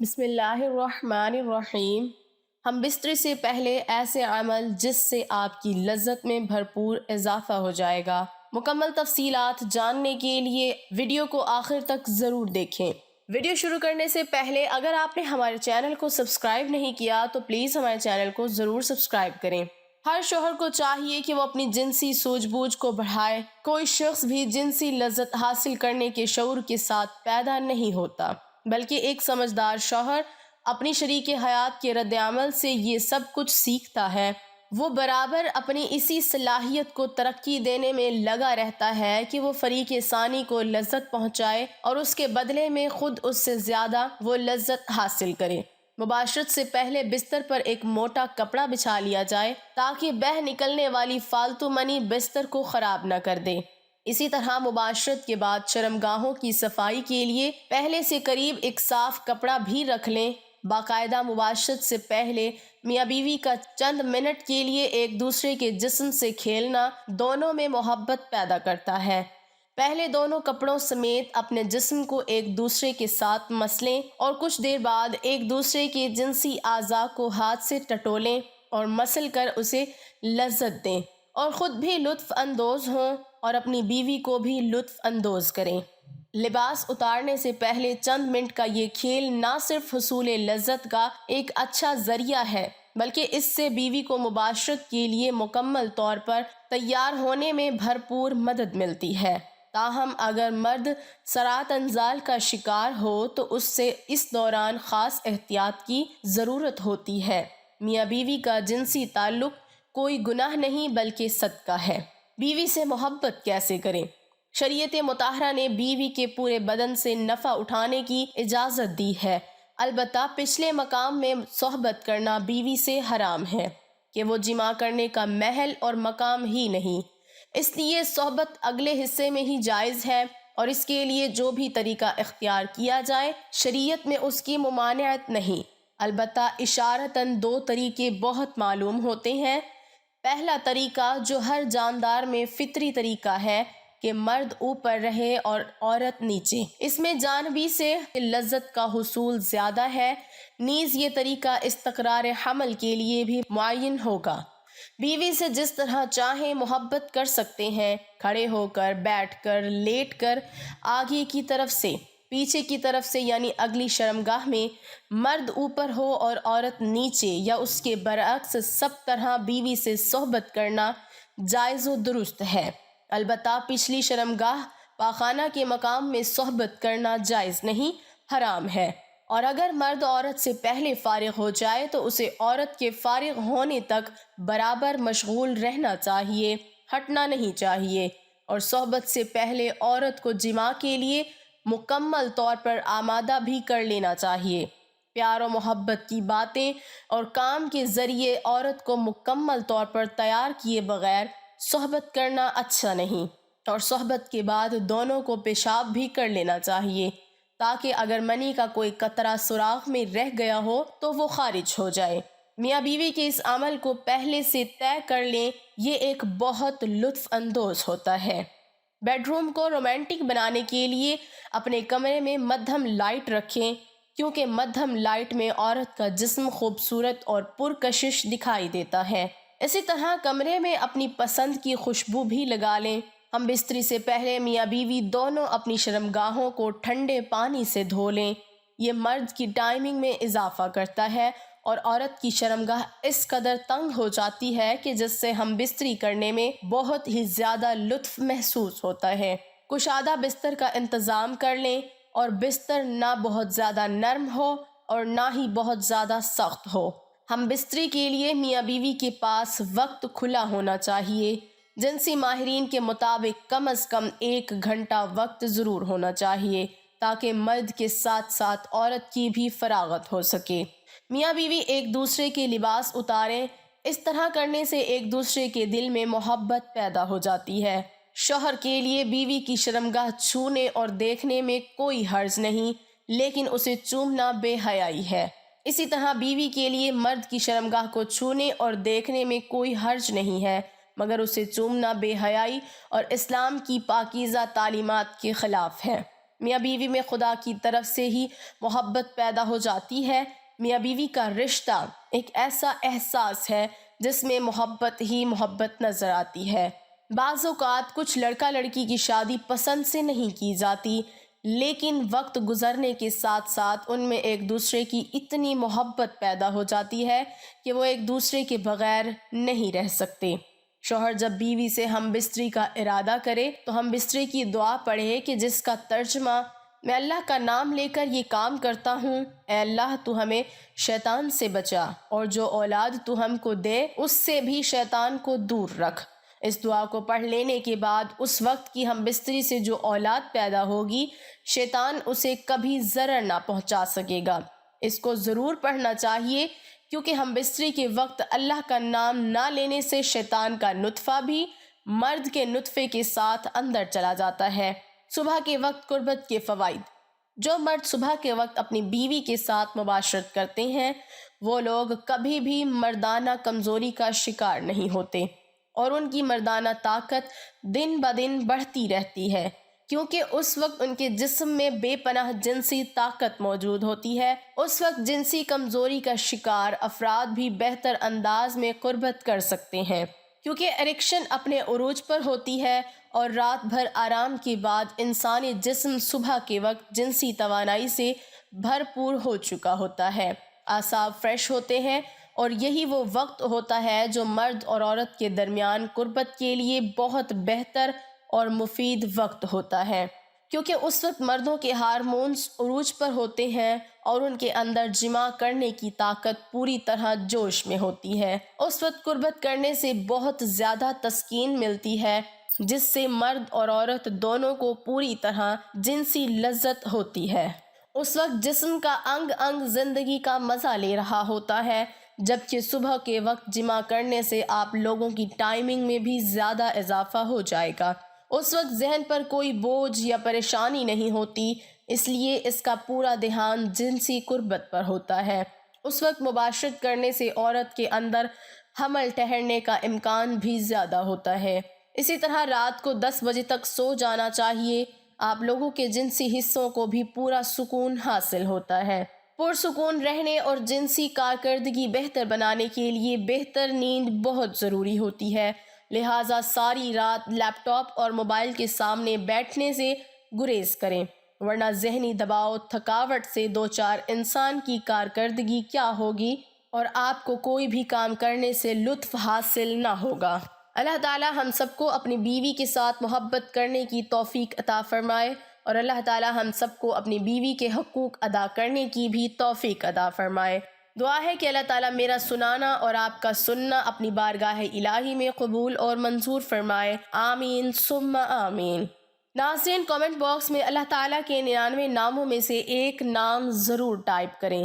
بسم اللہ الرحمن الرحیم۔ ہم بستر سے پہلے ایسے عمل جس سے آپ کی لذت میں بھرپور اضافہ ہو جائے گا۔ مکمل تفصیلات جاننے کے لیے ویڈیو کو آخر تک ضرور دیکھیں۔ ویڈیو شروع کرنے سے پہلے اگر آپ نے ہمارے چینل کو سبسکرائب نہیں کیا تو پلیز ہمارے چینل کو ضرور سبسکرائب کریں۔ ہر شوہر کو چاہیے کہ وہ اپنی جنسی سوجھ بوجھ کو بڑھائے۔ کوئی شخص بھی جنسی لذت حاصل کرنے کے شعور کے ساتھ پیدا نہیں ہوتا، بلکہ ایک سمجھدار شوہر اپنی شریک حیات کے رد عمل سے یہ سب کچھ سیکھتا ہے۔ وہ برابر اپنی اسی صلاحیت کو ترقی دینے میں لگا رہتا ہے کہ وہ فریق ثانی کو لذت پہنچائے اور اس کے بدلے میں خود اس سے زیادہ وہ لذت حاصل کرے۔ مباشرت سے پہلے بستر پر ایک موٹا کپڑا بچھا لیا جائے تاکہ بہہ نکلنے والی فالتو منی بستر کو خراب نہ کر دے۔ اسی طرح مباشرت کے بعد شرمگاہوں کی صفائی کے لیے پہلے سے قریب ایک صاف کپڑا بھی رکھ لیں۔ باقاعدہ مباشرت سے پہلے میاں بیوی کا چند منٹ کے لیے ایک دوسرے کے جسم سے کھیلنا دونوں میں محبت پیدا کرتا ہے۔ پہلے دونوں کپڑوں سمیت اپنے جسم کو ایک دوسرے کے ساتھ مسلیں اور کچھ دیر بعد ایک دوسرے کے جنسی اعضاء کو ہاتھ سے ٹٹولیں اور مسل کر اسے لذت دیں، اور خود بھی لطف اندوز ہوں اور اپنی بیوی کو بھی لطف اندوز کریں۔ لباس اتارنے سے پہلے چند منٹ کا یہ کھیل نہ صرف حصول لذت کا ایک اچھا ذریعہ ہے، بلکہ اس سے بیوی کو مباشرت کے لیے مکمل طور پر تیار ہونے میں بھرپور مدد ملتی ہے۔ تاہم اگر مرد سرات انزال کا شکار ہو تو اس سے اس دوران خاص احتیاط کی ضرورت ہوتی ہے۔ میاں بیوی کا جنسی تعلق کوئی گناہ نہیں بلکہ صدقہ ہے۔ بیوی سے محبت کیسے کریں؟ شریعت مطہرہ نے بیوی کے پورے بدن سے نفع اٹھانے کی اجازت دی ہے، البتہ پچھلے مقام میں صحبت کرنا بیوی سے حرام ہے کہ وہ جماع کرنے کا محل اور مقام ہی نہیں، اس لیے صحبت اگلے حصے میں ہی جائز ہے، اور اس کے لیے جو بھی طریقہ اختیار کیا جائے شریعت میں اس کی ممانعت نہیں۔ البتہ اشارتاً دو طریقے بہت معلوم ہوتے ہیں۔ پہلا طریقہ جو ہر جاندار میں فطری طریقہ ہے کہ مرد اوپر رہے اور عورت نیچے، اس میں جانبی سے لذت کا حصول زیادہ ہے، نیز یہ طریقہ استقرار حمل کے لیے بھی معین ہوگا۔ بیوی سے جس طرح چاہیں محبت کر سکتے ہیں، کھڑے ہو کر، بیٹھ کر، لیٹ کر، آگے کی طرف سے، پیچھے کی طرف سے، یعنی اگلی شرمگاہ میں مرد اوپر ہو اور عورت نیچے، یا اس کے برعکس سب طرح بیوی سے صحبت کرنا جائز و درست ہے۔ البتہ پچھلی شرمگاہ پاخانہ کے مقام میں صحبت کرنا جائز نہیں، حرام ہے، اور اگر مرد عورت سے پہلے فارغ ہو جائے تو اسے عورت کے فارغ ہونے تک برابر مشغول رہنا چاہیے، ہٹنا نہیں چاہیے، اور صحبت سے پہلے عورت کو جماع کے لیے مکمل طور پر آمادہ بھی کر لینا چاہیے۔ پیار و محبت کی باتیں اور کام کے ذریعے عورت کو مکمل طور پر تیار کیے بغیر صحبت کرنا اچھا نہیں، اور صحبت کے بعد دونوں کو پیشاب بھی کر لینا چاہیے تاکہ اگر منی کا کوئی قطرہ سوراخ میں رہ گیا ہو تو وہ خارج ہو جائے۔ میاں بیوی کے اس عمل کو پہلے سے طے کر لیں، یہ ایک بہت لطف اندوز ہوتا ہے۔ بیڈ روم کو رومانٹک بنانے کے لیے اپنے کمرے میں مدھم لائٹ رکھیں، کیونکہ مدھم لائٹ میں عورت کا جسم خوبصورت اور پرکشش دکھائی دیتا ہے۔ اسی طرح کمرے میں اپنی پسند کی خوشبو بھی لگا لیں۔ ہم بستری سے پہلے میاں بیوی دونوں اپنی شرمگاہوں کو ٹھنڈے پانی سے دھو لیں۔ یہ مرد کی ٹائمنگ میں اضافہ کرتا ہے اور عورت کی شرمگاہ اس قدر تنگ ہو جاتی ہے کہ جس سے ہم بستری کرنے میں بہت ہی زیادہ لطف محسوس ہوتا ہے۔ کشادہ بستر کا انتظام کر لیں، اور بستر نہ بہت زیادہ نرم ہو اور نہ ہی بہت زیادہ سخت ہو۔ ہم بستری کے لیے میاں بیوی کے پاس وقت کھلا ہونا چاہیے۔ جنسی ماہرین کے مطابق کم از کم 1 گھنٹہ وقت ضرور ہونا چاہیے تاکہ مرد کے ساتھ ساتھ عورت کی بھی فراغت ہو سکے۔ میاں بیوی ایک دوسرے کے لباس اتاریں، اس طرح کرنے سے ایک دوسرے کے دل میں محبت پیدا ہو جاتی ہے۔ شوہر کے لیے بیوی کی شرمگاہ چھونے اور دیکھنے میں کوئی حرج نہیں، لیکن اسے چومنا بے حیائی ہے۔ اسی طرح بیوی کے لیے مرد کی شرمگاہ کو چھونے اور دیکھنے میں کوئی حرج نہیں ہے، مگر اسے چومنا بے حیائی اور اسلام کی پاکیزہ تعلیمات کے خلاف ہے۔ میاں بیوی میں خدا کی طرف سے ہی محبت پیدا ہو جاتی ہے۔ میاں بیوی کا رشتہ ایک ایسا احساس ہے جس میں محبت ہی محبت نظر آتی ہے۔ بعض اوقات کچھ لڑکا لڑکی کی شادی پسند سے نہیں کی جاتی، لیکن وقت گزرنے کے ساتھ ساتھ ان میں ایک دوسرے کی اتنی محبت پیدا ہو جاتی ہے کہ وہ ایک دوسرے کے بغیر نہیں رہ سکتے۔ شوہر جب بیوی سے ہم بستری کا ارادہ کرے تو ہم بستری کی دعا پڑھے کہ جس کا ترجمہ میں اللہ کا نام لے کر یہ کام کرتا ہوں، اے اللہ تو ہمیں شیطان سے بچا، اور جو اولاد تو ہم کو دے اس سے بھی شیطان کو دور رکھ۔ اس دعا کو پڑھ لینے کے بعد اس وقت کی ہم بستری سے جو اولاد پیدا ہوگی، شیطان اسے کبھی ضرر نہ پہنچا سکے گا۔ اس کو ضرور پڑھنا چاہیے، کیونکہ ہم بستری کے وقت اللہ کا نام نہ لینے سے شیطان کا نطفہ بھی مرد کے نطفے کے ساتھ اندر چلا جاتا ہے۔ صبح کے وقت قربت کے فوائد۔ جو مرد صبح کے وقت اپنی بیوی کے ساتھ مباشرت کرتے ہیں وہ لوگ کبھی بھی مردانہ کمزوری کا شکار نہیں ہوتے، اور ان کی مردانہ طاقت دن بدن بڑھتی رہتی ہے، کیونکہ اس وقت ان کے جسم میں بے پناہ جنسی طاقت موجود ہوتی ہے۔ اس وقت جنسی کمزوری کا شکار افراد بھی بہتر انداز میں قربت کر سکتے ہیں، کیونکہ اریکشن اپنے عروج پر ہوتی ہے، اور رات بھر آرام کے بعد انسانی جسم صبح کے وقت جنسی توانائی سے بھرپور ہو چکا ہوتا ہے، اعصاب فریش ہوتے ہیں، اور یہی وہ وقت ہوتا ہے جو مرد اور عورت کے درمیان قربت کے لیے بہت بہتر اور مفید وقت ہوتا ہے، کیونکہ اس وقت مردوں کے ہارمونز عروج پر ہوتے ہیں اور ان کے اندر جماع کرنے کی طاقت پوری طرح جوش میں ہوتی ہے۔ اس وقت قربت کرنے سے بہت زیادہ تسکین ملتی ہے، جس سے مرد اور عورت دونوں کو پوری طرح جنسی لذت ہوتی ہے۔ اس وقت جسم کا انگ انگ زندگی کا مزہ لے رہا ہوتا ہے، جبکہ صبح کے وقت جماع کرنے سے آپ لوگوں کی ٹائمنگ میں بھی زیادہ اضافہ ہو جائے گا۔ اس وقت ذہن پر کوئی بوجھ یا پریشانی نہیں ہوتی، اس لیے اس کا پورا دھیان جنسی قربت پر ہوتا ہے۔ اس وقت مباشرت کرنے سے عورت کے اندر حمل ٹھہرنے کا امکان بھی زیادہ ہوتا ہے۔ اسی طرح رات کو 10 بجے تک سو جانا چاہیے۔ آپ لوگوں کے جنسی حصوں کو بھی پورا سکون حاصل ہوتا ہے۔ پرسکون رہنے اور جنسی کارکردگی بہتر بنانے کے لیے بہتر نیند بہت ضروری ہوتی ہے، لہٰذا ساری رات لیپ ٹاپ اور موبائل کے سامنے بیٹھنے سے گریز کریں، ورنہ ذہنی دباؤ تھکاوٹ سے دوچار انسان کی کارکردگی کیا ہوگی اور آپ کو کوئی بھی کام کرنے سے لطف حاصل نہ ہوگا۔ اللہ تعالیٰ ہم سب کو اپنی بیوی کے ساتھ محبت کرنے کی توفیق عطا فرمائے، اور اللہ تعالیٰ ہم سب کو اپنی بیوی کے حقوق ادا کرنے کی بھی توفیق عطا فرمائے۔ دعا ہے کہ اللہ تعالیٰ میرا سنانا اور آپ کا سننا اپنی بارگاہ الہی میں قبول اور منظور فرمائے، آمین ثم آمین۔ ناظرین، کامنٹ باکس میں اللہ تعالیٰ کے 99 ناموں میں سے ایک نام ضرور ٹائپ کریں۔